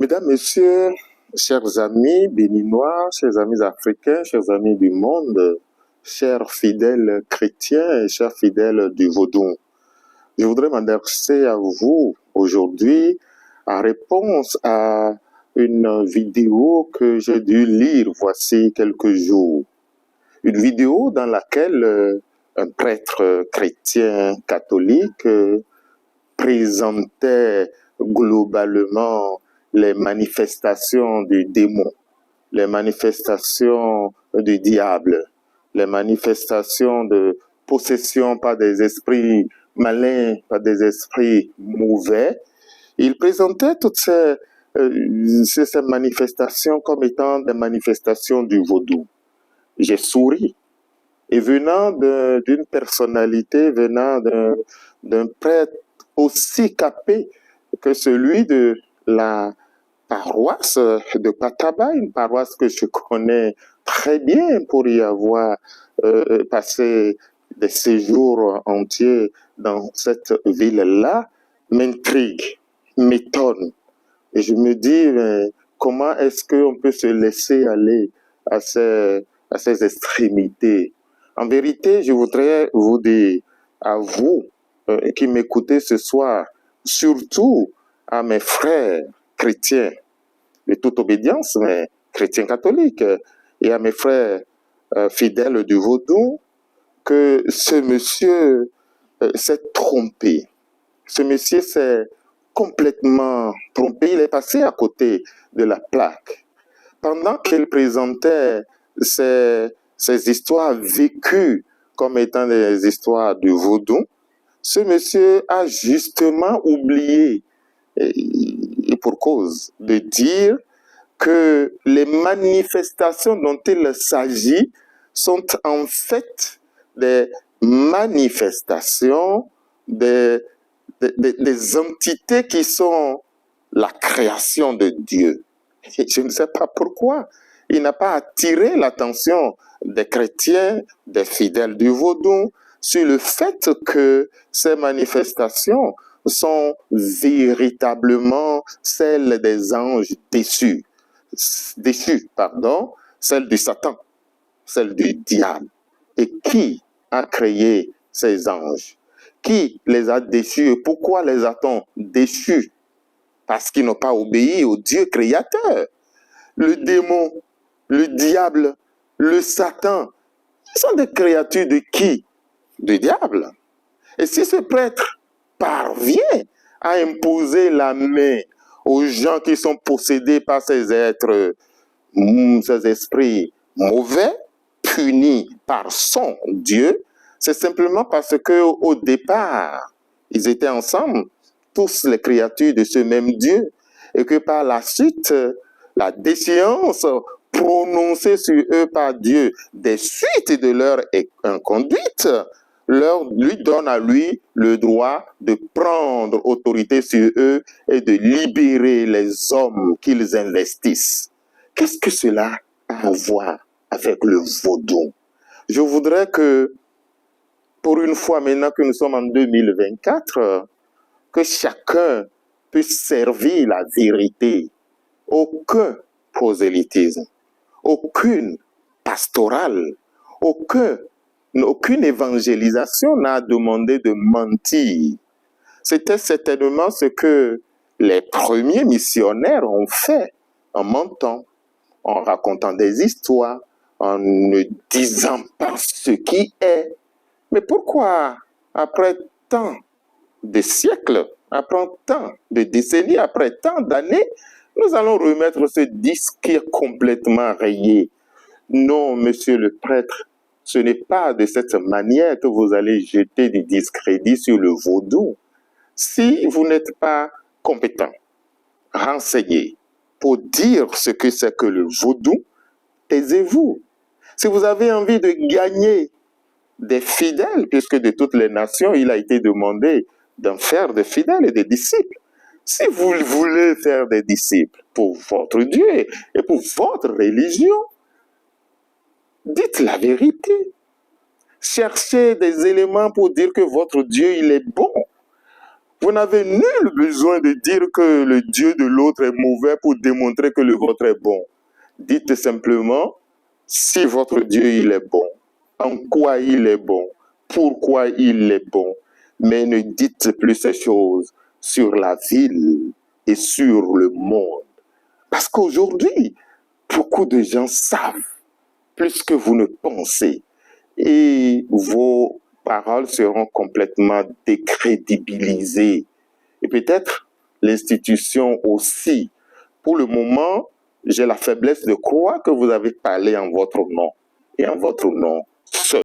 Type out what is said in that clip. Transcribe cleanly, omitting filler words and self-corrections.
Mesdames, Messieurs, chers amis béninois, chers amis africains, chers amis du monde, chers fidèles chrétiens et chers fidèles du Vaudou, je voudrais m'adresser à vous aujourd'hui en réponse à une vidéo que j'ai dû lire voici quelques jours. Une vidéo dans laquelle un prêtre chrétien catholique présentait globalement les manifestations du démon, les manifestations du diable, les manifestations de possession par des esprits malins, par des esprits mauvais. Il présentait toutes ces manifestations comme étant des manifestations du vaudou. J'ai souri. Et venant d'une personnalité, venant d'un prêtre aussi capé que celui de la paroisse de Pataba, une paroisse que je connais très bien pour y avoir passé des séjours entiers dans cette ville-là, m'intrigue, m'étonne. Et je me dis, mais comment est-ce qu'on peut se laisser aller à ces extrémités? En vérité, je voudrais vous dire, à vous qui m'écoutez ce soir, surtout à mes frères chrétiens de toute obédience, mais chrétiens catholiques, et à mes frères fidèles du Vaudou, que ce monsieur s'est trompé. Ce monsieur s'est complètement trompé. Il est passé à côté de la plaque. Pendant qu'il présentait ces histoires vécues comme étant des histoires du Vaudou, ce monsieur a justement oublié, et pour cause, de dire que les manifestations dont il s'agit sont en fait des manifestations des entités qui sont la création de Dieu. Et je ne sais pas pourquoi il n'a pas attiré l'attention des chrétiens, des fidèles du Vaudou, sur le fait que ces manifestations sont véritablement celles des anges déchus, celles du Satan, celles du diable. Et qui a créé ces anges? Qui les a déchus et pourquoi les a-t-on déchus? Parce qu'ils n'ont pas obéi au Dieu créateur. Le démon, le diable, le Satan, ils sont des créatures de qui? Du diable. Et si ce prêtre parvient à imposer la main aux gens qui sont possédés par ces êtres, ces esprits mauvais, punis par son Dieu, c'est simplement parce qu'au départ, ils étaient ensemble, tous les créatures de ce même Dieu, et que par la suite, la déchéance prononcée sur eux par Dieu des suites de leur inconduite lui donne à lui le droit de prendre autorité sur eux et de libérer les hommes qu'ils investissent. Qu'est-ce que cela a à voir avec le vaudou? Je voudrais que, pour une fois maintenant que nous sommes en 2024, que chacun puisse servir la vérité. Aucun prosélytisme, aucune pastorale, aucune évangélisation n'a demandé de mentir. C'était certainement ce que les premiers missionnaires ont fait en mentant, en racontant des histoires, en ne disant pas ce qui est. Mais pourquoi, après tant de siècles, après tant de décennies, après tant d'années, nous allons remettre ce disque qui est complètement rayé? Non, monsieur le prêtre, ce n'est pas de cette manière que vous allez jeter du discrédit sur le vaudou. Si vous n'êtes pas compétent, renseigné pour dire ce que c'est que le vaudou, taisez-vous. Si vous avez envie de gagner des fidèles, puisque de toutes les nations, il a été demandé d'en faire des fidèles et des disciples. Si vous voulez faire des disciples pour votre Dieu et pour votre religion, dites la vérité. Cherchez des éléments pour dire que votre Dieu, il est bon. Vous n'avez nul besoin de dire que le Dieu de l'autre est mauvais pour démontrer que le vôtre est bon. Dites simplement si votre Dieu il est bon, en quoi il est bon, pourquoi il est bon. Mais ne dites plus ces choses sur la ville et sur le monde. Parce qu'aujourd'hui, beaucoup de gens savent plus que vous ne pensez. Et vos paroles seront complètement décrédibilisées. Et peut-être l'institution aussi. Pour le moment, j'ai la faiblesse de croire que vous avez parlé en votre nom et en votre nom seul.